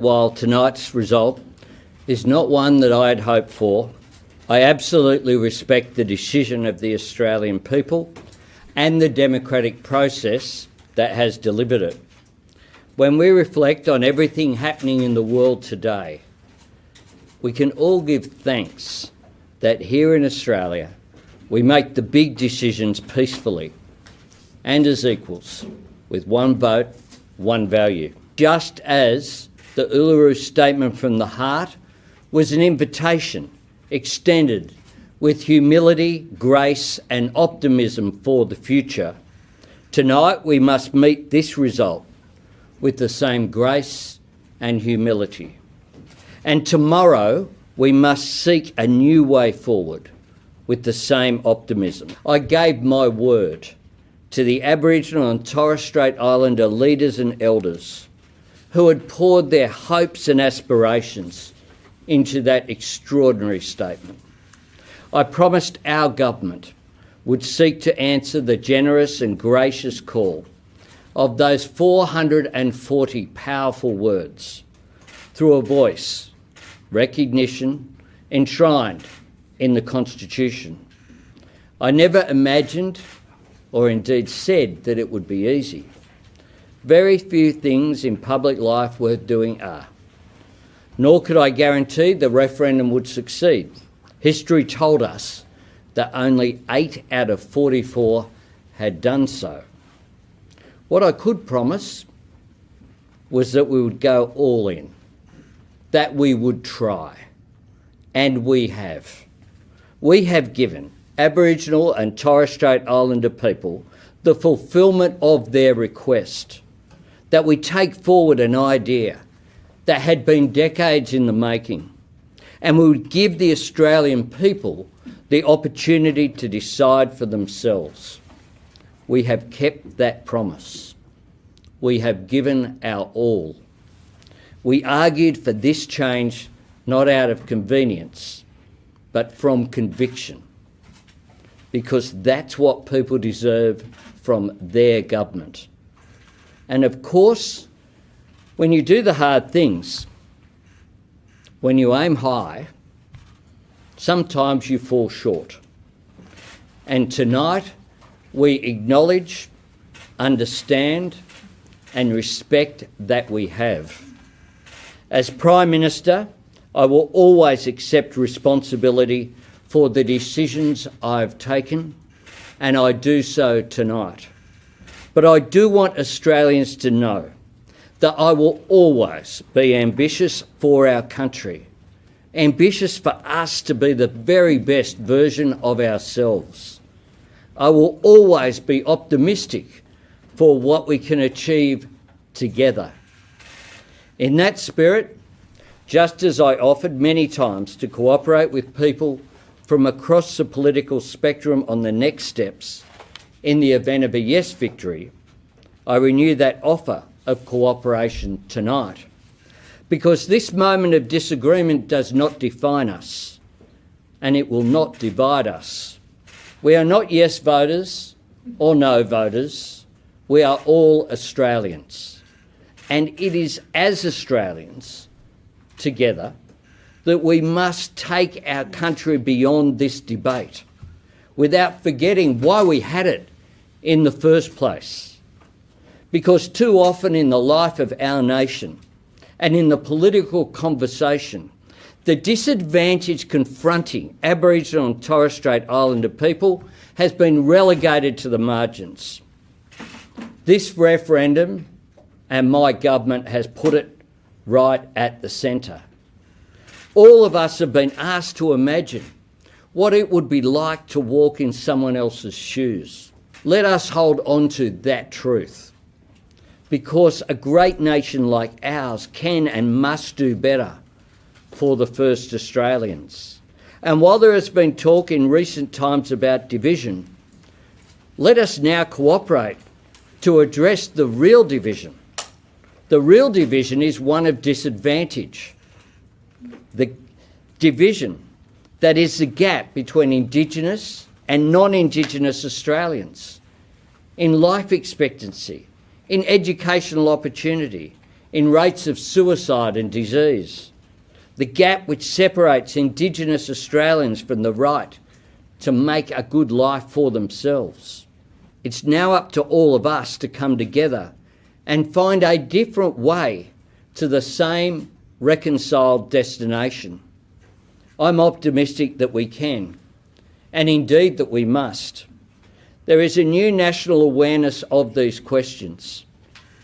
while tonight's result is not one that I had hoped for, I absolutely respect the decision of the Australian people and the democratic process that has delivered it. When we reflect on everything happening in the world today, we can all give thanks that here in Australia we make the big decisions peacefully and as equals, with one vote, one value. Just as the Uluru Statement from the Heart was an invitation extended with humility, grace and optimism for the future, tonight we must meet this result with the same grace and humility. And tomorrow we must seek a new way forward with the same optimism. I gave my word to the Aboriginal and Torres Strait Islander leaders and elders who had poured their hopes and aspirations into that extraordinary statement. I promised our government would seek to answer the generous and gracious call of those 440 powerful words through a voice, recognition, enshrined in the Constitution. I never imagined or indeed said that it would be easy. Very few things in public life worth doing are. Nor could I guarantee the referendum would succeed. History told us that only 8 out of 44 had done so. What I could promise was that we would go all in, that we would try, and we have. We have given Aboriginal and Torres Strait Islander people the fulfilment of their request, that we take forward an idea that had been decades in the making, and we would give the Australian people the opportunity to decide for themselves. We have kept that promise. We have given our all. We argued for this change not out of convenience, but from conviction, because that's what people deserve from their government. And of course, when you do the hard things, when you aim high, sometimes you fall short. And tonight, we acknowledge, understand, and respect that we have. As Prime Minister, I will always accept responsibility for the decisions I've taken, and I do so tonight. But I do want Australians to know that I will always be ambitious for our country, ambitious for us to be the very best version of ourselves. I will always be optimistic for what we can achieve together. In that spirit, just as I offered many times to cooperate with people from across the political spectrum on the next steps in the event of a yes victory, I renew that offer of cooperation tonight, because this moment of disagreement does not define us, and it will not divide us. We are not yes voters or no voters. We are all Australians, and it is as Australians together that we must take our country beyond this debate without forgetting why we had it in the first place. Because too often in the life of our nation and in the political conversation, the disadvantage confronting Aboriginal and Torres Strait Islander people has been relegated to the margins. This referendum and my government has put it right at the centre. All of us have been asked to imagine what it would be like to walk in someone else's shoes. Let us hold on to that truth, because a great nation like ours can and must do better for the first Australians. And while there has been talk in recent times about division, let us now cooperate to address the real division. The real division is one of disadvantage. The division that is the gap between Indigenous and non-Indigenous Australians in life expectancy, in educational opportunity, in rates of suicide and disease, the gap which separates Indigenous Australians from the right to make a good life for themselves. It's now up to all of us to come together and find a different way to the same reconciled destination. I'm optimistic that we can, and indeed that we must. There is a new national awareness of these questions.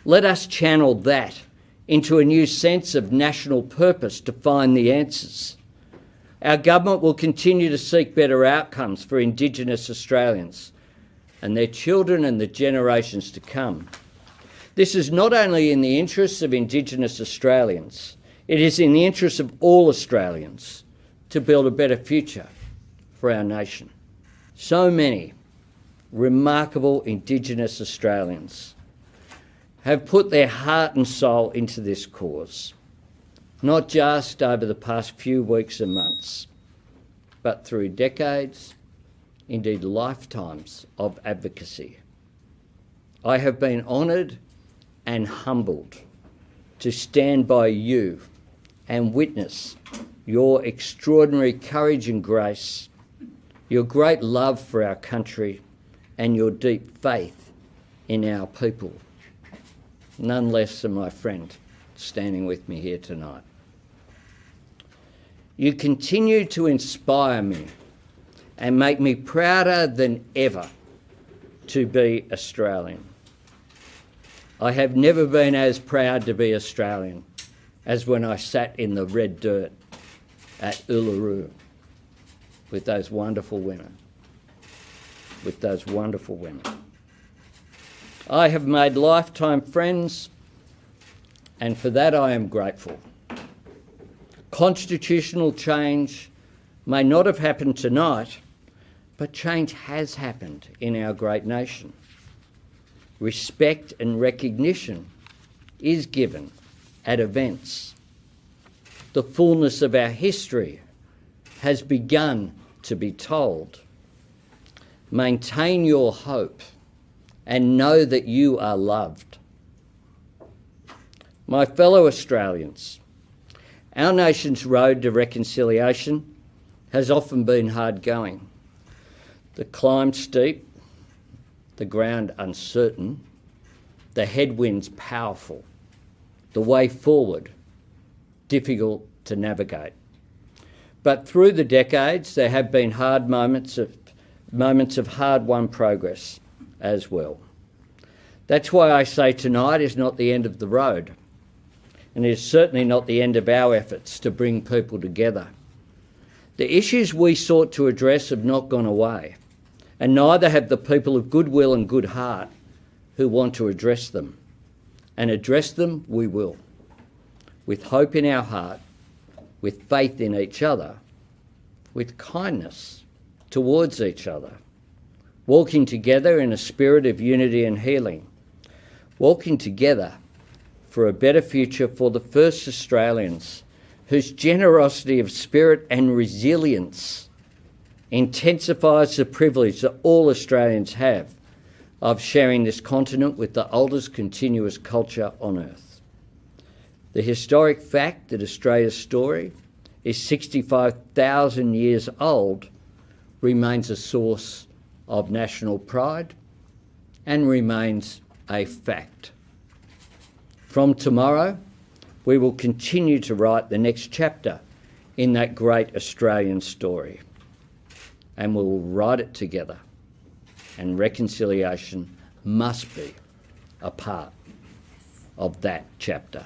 Let us channel that into a new sense of national purpose to find the answers. Our government will continue to seek better outcomes for Indigenous Australians and their children and the generations to come. This is not only in the interests of Indigenous Australians, it is in the interests of all Australians to build a better future for our nation. So many remarkable Indigenous Australians have put their heart and soul into this cause, not just over the past few weeks and months, but through decades, indeed lifetimes of advocacy. I have been honoured and humbled to stand by you and witness your extraordinary courage and grace, your great love for our country, and your deep faith in our people. None less than my friend standing with me here tonight. You continue to inspire me and make me prouder than ever to be Australian. I have never been as proud to be Australian as when I sat in the red dirt at Uluru with those wonderful women. I have made lifetime friends, and for that I am grateful. Constitutional change may not have happened tonight, but change has happened in our great nation. Respect and recognition is given at events. The fullness of our history has begun to be told. Maintain your hope and know that you are loved. My fellow Australians, our nation's road to reconciliation has often been hard going. The climb steep, the ground uncertain, the headwinds powerful, the way forward difficult to navigate. But through the decades, there have been hard moments of hard-won progress as well. That's why I say tonight is not the end of the road, and it is certainly not the end of our efforts to bring people together. The issues we sought to address have not gone away, and neither have the people of goodwill and good heart who want to address them. And address them we will, with hope in our heart, with faith in each other, with kindness towards each other, walking together in a spirit of unity and healing, walking together for a better future for the first Australians whose generosity of spirit and resilience intensifies the privilege that all Australians have of sharing this continent with the oldest continuous culture on earth. The historic fact that Australia's story is 65,000 years old remains a source of national pride and remains a fact. From tomorrow, we will continue to write the next chapter in that great Australian story, and we will write it together, and reconciliation must be a part of that chapter.